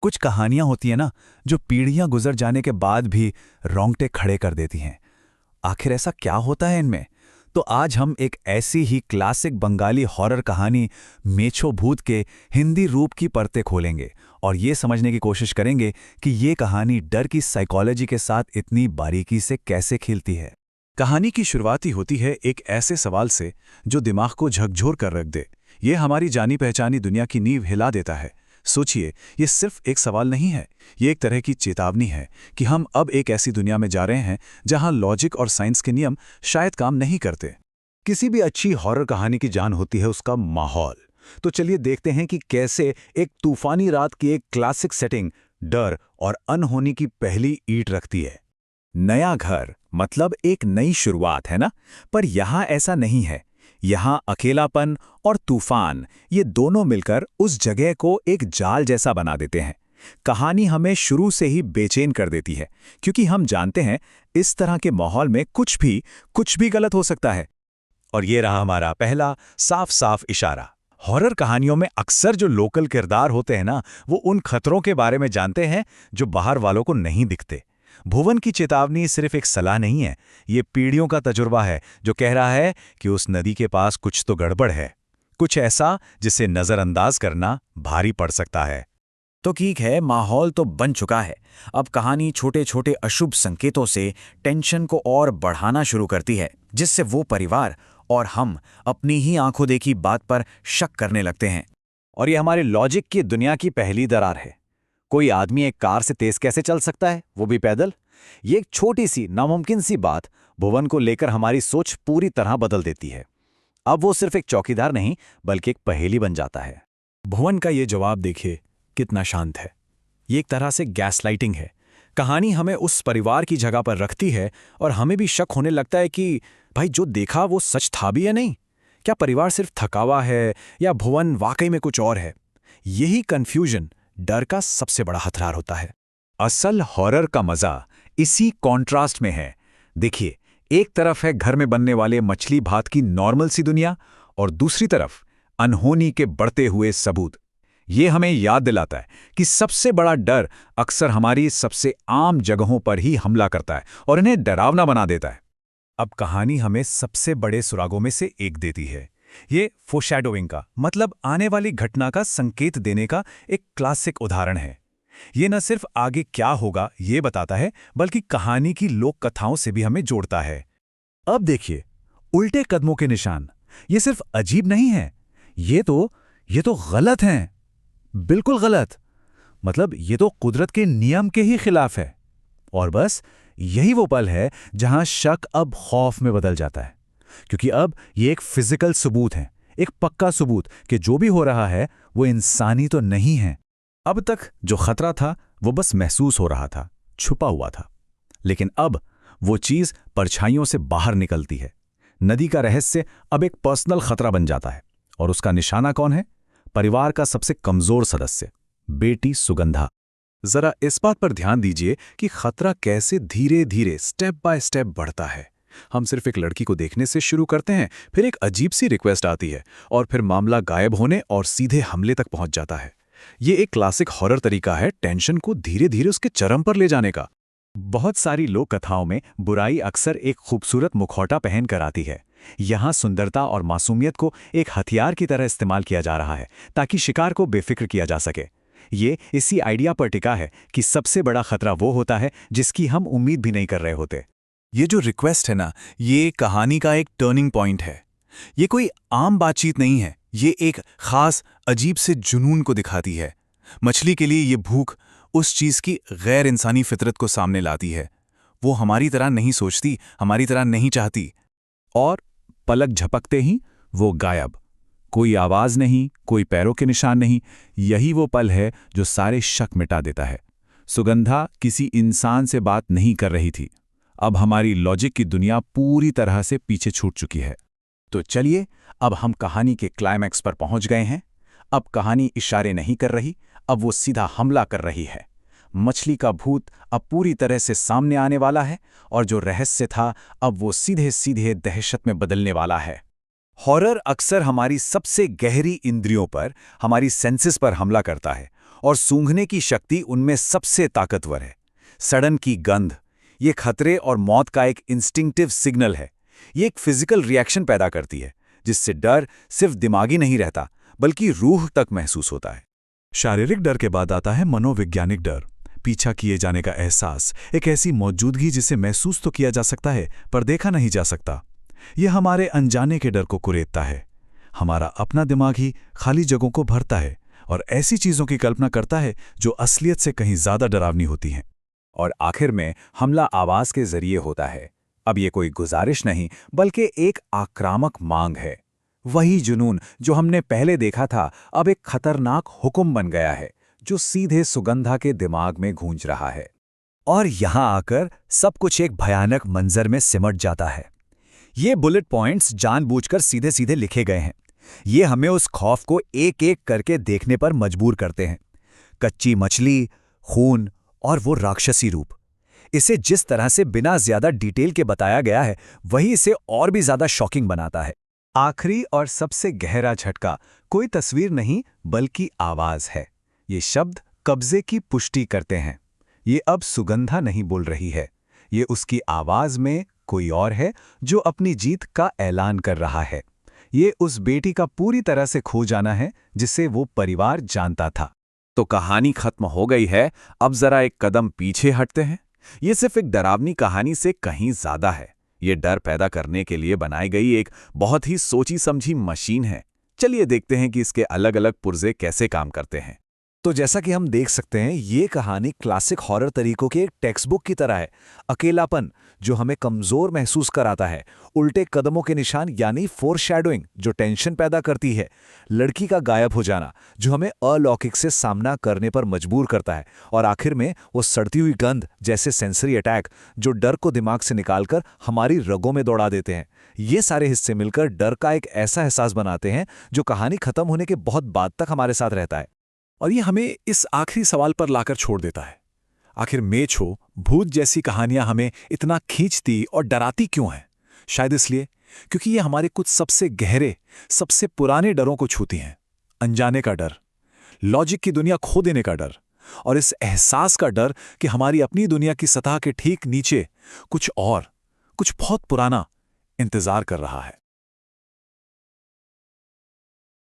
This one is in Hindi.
कुछ कहानियां होती हैं ना, जो पीढ़ियां गुजर जाने के बाद भी रोंगटे खड़े कर देती हैं। आखिर ऐसा क्या होता है इनमें? तो आज हम एक ऐसी ही क्लासिक बंगाली हॉरर कहानी मेछो भूत के हिंदी रूप की परतें खोलेंगे और ये समझने की कोशिश करेंगे कि ये कहानी डर की साइकोलॉजी के साथ इतनी बारीकी से कैसे खेलती है। कहानी की शुरुआत ही होती है एक ऐसे सवाल से जो दिमाग को झकझोर कर रख दे। ये हमारी जानी पहचानी दुनिया की नींव हिला देता है। सोचिए, ये सिर्फ एक सवाल नहीं है, ये एक तरह की चेतावनी है कि हम अब एक ऐसी दुनिया में जा रहे हैं जहां लॉजिक और साइंस के नियम शायद काम नहीं करते। किसी भी अच्छी हॉरर कहानी की जान होती है उसका माहौल। तो चलिए देखते हैं कि कैसे एक तूफानी रात की एक क्लासिक सेटिंग डर और अनहोनी की पहली ईंट रखती है। नया घर मतलब एक नई शुरुआत है ना? पर यहाँ ऐसा नहीं है। यहाँ अकेलापन और तूफान, ये दोनों मिलकर उस जगह को एक जाल जैसा बना देते हैं। कहानी हमें शुरू से ही बेचैन कर देती है, क्योंकि हम जानते हैं इस तरह के माहौल में कुछ भी गलत हो सकता है। और ये रहा हमारा पहला साफ साफ इशारा। हॉरर कहानियों में अक्सर जो लोकल किरदार होते हैं ना, वो उन खतरों के बारे में जानते हैं जो बाहर वालों को नहीं दिखते। भुवन की चेतावनी सिर्फ एक सलाह नहीं है, ये पीढ़ियों का तजुर्बा है जो कह रहा है कि उस नदी के पास कुछ तो गड़बड़ है, कुछ ऐसा जिसे नजरअंदाज करना भारी पड़ सकता है। तो ठीक है, माहौल तो बन चुका है। अब कहानी छोटे छोटे अशुभ संकेतों से टेंशन को और बढ़ाना शुरू करती है, जिससे वो परिवार और हम अपनी ही आंखों देखी बात पर शक करने लगते हैं। और ये हमारे लॉजिक की दुनिया की पहली दरार है। कोई आदमी एक कार से तेज कैसे चल सकता है, वो भी पैदल? ये एक छोटी सी नामुमकिन सी बात भुवन को लेकर हमारी सोच पूरी तरह बदल देती है। अब वो सिर्फ एक चौकीदार नहीं, बल्कि एक पहेली बन जाता है। भुवन का ये जवाब देखिए कितना शांत है। ये एक तरह से गैसलाइटिंग है। कहानी हमें उस परिवार की जगह पर रखती है और हमें भी शक होने लगता है कि भाई जो देखा वो सच था भी या नहीं। क्या परिवार सिर्फ थकावा है या भुवन वाकई में कुछ और है? यही कंफ्यूजन डर का सबसे बड़ा हथियार होता है। असल हॉरर का मजा इसी कॉन्ट्रास्ट में है। देखिए, एक तरफ है घर में बनने वाले मछली भात की नॉर्मल सी दुनिया, और दूसरी तरफ अनहोनी के बढ़ते हुए सबूत। ये हमें याद दिलाता है कि सबसे बड़ा डर अक्सर हमारी सबसे आम जगहों पर ही हमला करता है और इन्हें डरावना बना देता है। अब कहानी हमें सबसे बड़े सुरागों में से एक देती है। ये फोरशैडोइंग का मतलब आने वाली घटना का संकेत देने का एक क्लासिक उदाहरण है। ये न सिर्फ आगे क्या होगा ये बताता है, बल्कि कहानी की लोक कथाओं से भी हमें जोड़ता है। अब देखिए, उल्टे कदमों के निशान ये सिर्फ अजीब नहीं है, ये तो गलत हैं। बिल्कुल गलत। मतलब ये तो कुदरत के नियम के ही खिलाफ है। और बस यही वो पल है जहां शक अब खौफ में बदल जाता है, क्योंकि अब ये एक फिजिकल सबूत है, एक पक्का सबूत कि जो भी हो रहा है वो इंसानी तो नहीं है। अब तक जो खतरा था वो बस महसूस हो रहा था, छुपा हुआ था। लेकिन अब वो चीज परछाइयों से बाहर निकलती है। नदी का रहस्य अब एक पर्सनल खतरा बन जाता है, और उसका निशाना कौन है? परिवार का सबसे कमजोर सदस्य, बेटी सुगंधा। जरा इस बात पर ध्यान दीजिए कि खतरा कैसे धीरे धीरे स्टेप बाय स्टेप बढ़ता है। हम सिर्फ एक लड़की को देखने से शुरू करते हैं, फिर एक अजीब सी रिक्वेस्ट आती है, और फिर मामला गायब होने और सीधे हमले तक पहुंच जाता है। ये एक क्लासिक हॉरर तरीका है टेंशन को धीरे धीरे उसके चरम पर ले जाने का। बहुत सारी लोक कथाओं में बुराई अक्सर एक खूबसूरत मुखौटा पहन कर आती है। यहाँ सुंदरता और मासूमियत को एक हथियार की तरह इस्तेमाल किया जा रहा है, ताकि शिकार को बेफिक्र किया जा सके। ये इसी आइडिया पर टिका है कि सबसे बड़ा खतरा वो होता है जिसकी हम उम्मीद भी नहीं कर रहे होते। ये जो रिक्वेस्ट है ना, ये कहानी का एक टर्निंग पॉइंट है। ये कोई आम बातचीत नहीं है, ये एक खास अजीब से जुनून को दिखाती है। मछली के लिए ये भूख उस चीज की गैर इंसानी फितरत को सामने लाती है। वो हमारी तरह नहीं सोचती, हमारी तरह नहीं चाहती। और पलक झपकते ही वो गायब। कोई आवाज नहीं, कोई पैरों के निशान नहीं। यही वो पल है जो सारे शक मिटा देता है। सुगंधा किसी इंसान से बात नहीं कर रही थी। अब हमारी लॉजिक की दुनिया पूरी तरह से पीछे छूट चुकी है। तो चलिए, अब हम कहानी के क्लाइमैक्स पर पहुंच गए हैं। अब कहानी इशारे नहीं कर रही, अब वो सीधा हमला कर रही है। मछली का भूत अब पूरी तरह से सामने आने वाला है, और जो रहस्य था अब वो सीधे सीधे दहशत में बदलने वाला है। हॉरर अक्सर हमारी सबसे गहरी इंद्रियों पर, हमारी सेंसेस पर हमला करता है, और सूंघने की शक्ति उनमें सबसे ताकतवर है। सड़न की गंध, ये खतरे और मौत का एक इंस्टिंक्टिव सिग्नल है। ये एक फिजिकल रिएक्शन पैदा करती है, जिससे डर सिर्फ दिमागी नहीं रहता, बल्कि रूह तक महसूस होता है। शारीरिक डर के बाद आता है मनोवैज्ञानिक डर। पीछा किए जाने का एहसास, एक ऐसी मौजूदगी जिसे महसूस तो किया जा सकता है पर देखा नहीं जा सकता। यह हमारे अनजाने के डर को कुरेदता है। हमारा अपना दिमाग ही खाली जगहों को भरता है और ऐसी चीजों की कल्पना करता है जो असलियत से कहीं ज्यादा डरावनी होती हैं। और आखिर में हमला आवाज के जरिए होता है। अब ये कोई गुजारिश नहीं, बल्कि एक आक्रामक मांग है। वही जुनून जो हमने पहले देखा था, अब एक खतरनाक हुक्म बन गया है, जो सीधे सुगंधा के दिमाग में गूंज रहा है। और यहां आकर सब कुछ एक भयानक मंजर में सिमट जाता है। ये बुलेट पॉइंट्स जानबूझकर सीधे सीधे लिखे गए हैं। ये हमें उस खौफ को एक एक करके देखने पर मजबूर करते हैं। कच्ची मछली, खून और वो राक्षसी रूप। इसे जिस तरह से बिना ज्यादा डिटेल के बताया गया है, वही इसे और भी ज्यादा शॉकिंग बनाता है। आखिरी और सबसे गहरा झटका कोई तस्वीर नहीं, बल्कि आवाज है। ये शब्द कब्जे की पुष्टि करते हैं। ये अब सुगंधा नहीं बोल रही है, ये उसकी आवाज में कोई और है जो अपनी जीत का ऐलान कर रहा है। ये उस बेटी का पूरी तरह से खो जाना है जिसे वो परिवार जानता था। तो कहानी खत्म हो गई है, अब जरा एक कदम पीछे हटते हैं। ये सिर्फ एक डरावनी कहानी से कहीं ज्यादा है। ये डर पैदा करने के लिए बनाई गई एक बहुत ही सोची समझी मशीन है। चलिए देखते हैं कि इसके अलग अलग पुर्जे कैसे काम करते हैं। तो जैसा कि हम देख सकते हैं, ये कहानी क्लासिक हॉरर तरीकों के एक टेक्स्ट बुक की तरह है। अकेलापन जो हमें कमजोर महसूस कराता है, उल्टे कदमों के निशान यानी फोरशैडोइंग जो टेंशन पैदा करती है, लड़की का गायब हो जाना जो हमें अलौकिक से सामना करने पर मजबूर करता है, और आखिर में वो सड़ती हुई गंध जैसे सेंसरी अटैक जो डर को दिमाग से निकालकर हमारी रगों में दौड़ा देते हैं। ये सारे हिस्से मिलकर डर का एक ऐसा एहसास बनाते हैं जो कहानी खत्म होने के बहुत बाद तक हमारे साथ रहता है। और ये हमें इस आखिरी सवाल पर लाकर छोड़ देता है, आखिर मेछो भूत जैसी कहानियां हमें इतना खींचती और डराती क्यों हैं? शायद इसलिए क्योंकि ये हमारे कुछ सबसे गहरे, सबसे पुराने डरों को छूती हैं। अनजाने का डर, लॉजिक की दुनिया खो देने का डर, और इस एहसास का डर कि हमारी अपनी दुनिया की सतह के ठीक नीचे कुछ और, कुछ बहुत पुराना इंतजार कर रहा है।